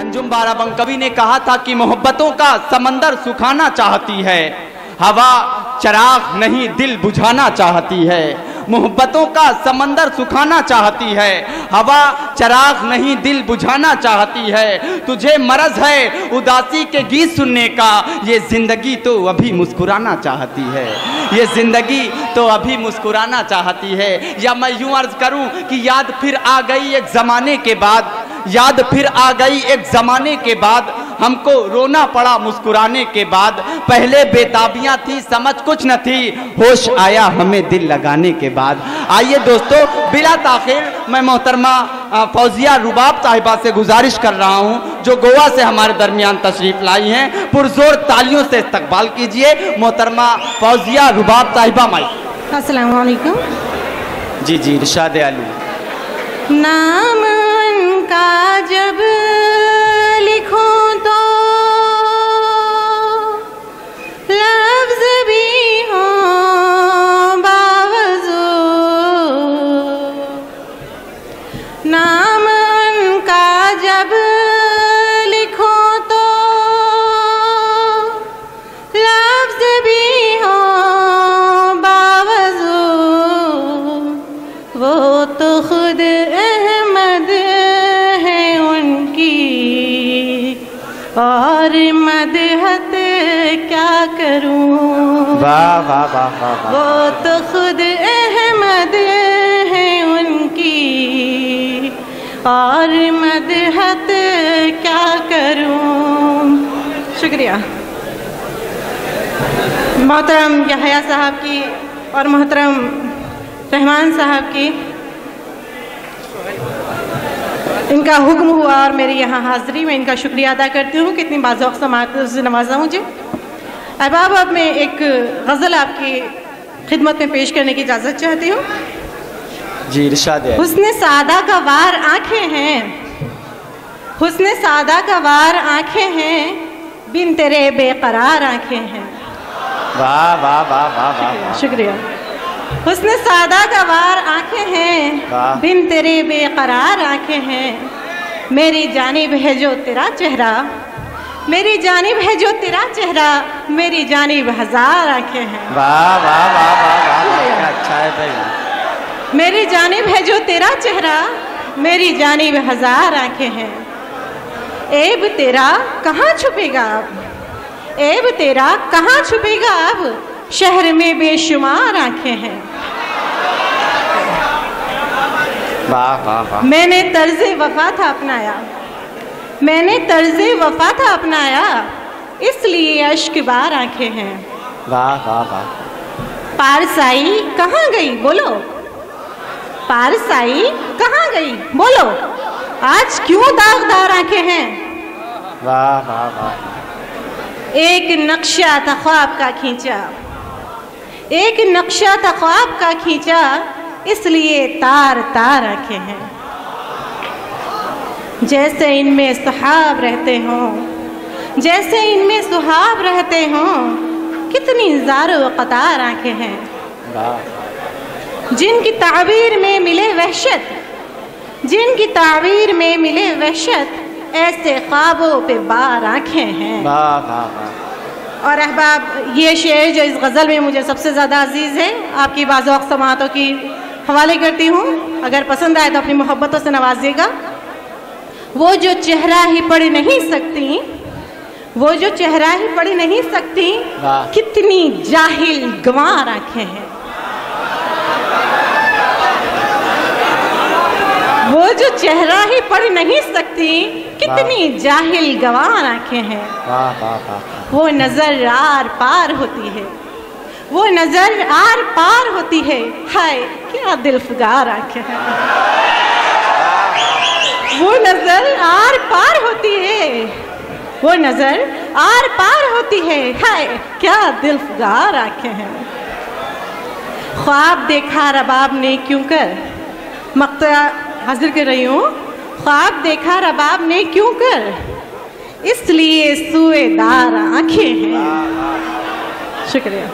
अंजुम बाराबंकवी ने कहा था कि मोहब्बतों का समंदर सुखाना चाहती है, हवा चराग नहीं दिल बुझाना चाहती है। मोहब्बतों का समंदर सुखाना चाहती है, हवा चराग नहीं दिल बुझाना चाहती है। तुझे मरज है उदासी के गीत सुनने का, ये जिंदगी तो अभी मुस्कुराना चाहती है, ये जिंदगी तो अभी मुस्कुराना चाहती है। या मैं यूं अर्ज करूं कि याद फिर आ गई एक ज़माने के बाद, याद फिर आ गई एक ज़माने के बाद, हमको रोना पड़ा मुस्कुराने के बाद। पहले बेताबियां थी समझ कुछ न थी, होश आया हमें दिल लगाने के बाद। आइए दोस्तों, बिला ताखिर मैं मोहतरमा फौजिया रुबाब साहिबा से गुजारिश कर रहा हूं, जो गोवा से हमारे दरमियान तशरीफ लाई हैं, पुरजोर तालियों से इस्तकबाल कीजिए मोहतरमा फौजिया रुबाब साहिबा। माई अस्सलाम वालेकुम। जी जी, इरशाद आलू। नाम उनका जब लिखूं तो लफ्ज भी हो बावजू, नाम उनका जब लिखूं तो लफ्ज भी हो बावजू, वो तो खुद अहमद है उनकी और मदहत क्या करूं। वाह वाह वाह वाह। वो तो खुद अहमद है उनकी और मदहत क्या करूं। शुक्रिया। मोहतरम यहया साहब की और मोहतरम रहमान साहब की, इनका हुक्म हुआ और मेरी यहाँ हाज़िरी में इनका शुक्रिया अदा करती हूँ। कितनी बाज़ौक़ समाअत से नवाजा मुझे। अहबाब, अब मैं एक गज़ल आपकी खिदमत में पेश करने की इजाज़त चाहती हूँ। जी इरशाद है। हुस्न सादा का वार आँखें हैं, हुस्न सादा का वार आँखें हैं, बिन तेरे बेकरार आँखें हैं। वाह वाह वाह वाह वाह। शुक्रिया। हुस्न सादा का वार आँखें हैं, बिन तेरे बेकरार आँखें हैं। मेरी जानिब है जो तेरा चेहरा, मेरी जानिब है जो तेरा चेहरा, मेरी जानिब हजार आँखें हैं। वाह वाह वाह वाह वाह, अच्छा है भाई। मेरी जानिब है जो तेरा चेहरा, मेरी जानिब हजार आँखें हैं। ऐब तेरा कहाँ छुपेगा अब, ऐब तेरा कहाँ छुपेगा अब, शहर में बेशुमार आँखें हैं। वाह वाह वाह। मैंने तर्ज़े वफा था अपनाया, मैंने तर्ज़े वफा था अपनाया, इसलिए अश्क बार आँखें हैं। वाह वाह वाह। पारसाई कहाँ गई बोलो, पारसाई कहाँ गई बोलो, आज क्यों दागदार आँखें हैं। वाह वाह वाह। एक नक्शा था ख्वाब का खींचा, एक नक्शा था ख्वाब का खींचा, इसलिए तार तार आँखें हैं। जैसे इनमें सुहाब रहते हों, जैसे इनमें सुहाब रहते हों, कितनी ज़ारो क़तार आँखें हैं। जिनकी ताबीर में मिले वहशत, जिनकी ताबीर में मिले वहशत, ऐसे ख्वाबों पे बार आँखें हैं। वाह वाह वाह। और अहबाब, ये शेर जो इस गज़ल में मुझे सबसे ज़्यादा अजीज़ है, आपकी बाज़ौक़ समातों की हवाले करती हूँ। अगर पसंद आए तो अपनी मोहब्बतों से नवाजिएगा। वो जो चेहरा ही पढ़ नहीं सकती, वो जो चेहरा ही पढ़ नहीं सकती, कितनी जाहिल गंवार आँखें हैं। वो जो चेहरा ही पढ़ नहीं सकती, कितनी जाहिल गंवार आँखें हैं। वो नजर आर पार होती है, वो नजर आर पार होती है, हाय क्या दिलफगार आँखें हैं। वो नजर आर पार होती है, वो नजर आर पार होती है, हाय क्या दिलफगार आँखें हैं। ख्वाब देखा रबाब ने क्यों कर, मक्ता हाजिर कर रही हूँ। ख्वाब देखा रबाब ने क्यों कर, इसलिए सुएदार आँखें हैं। शुक्रिया।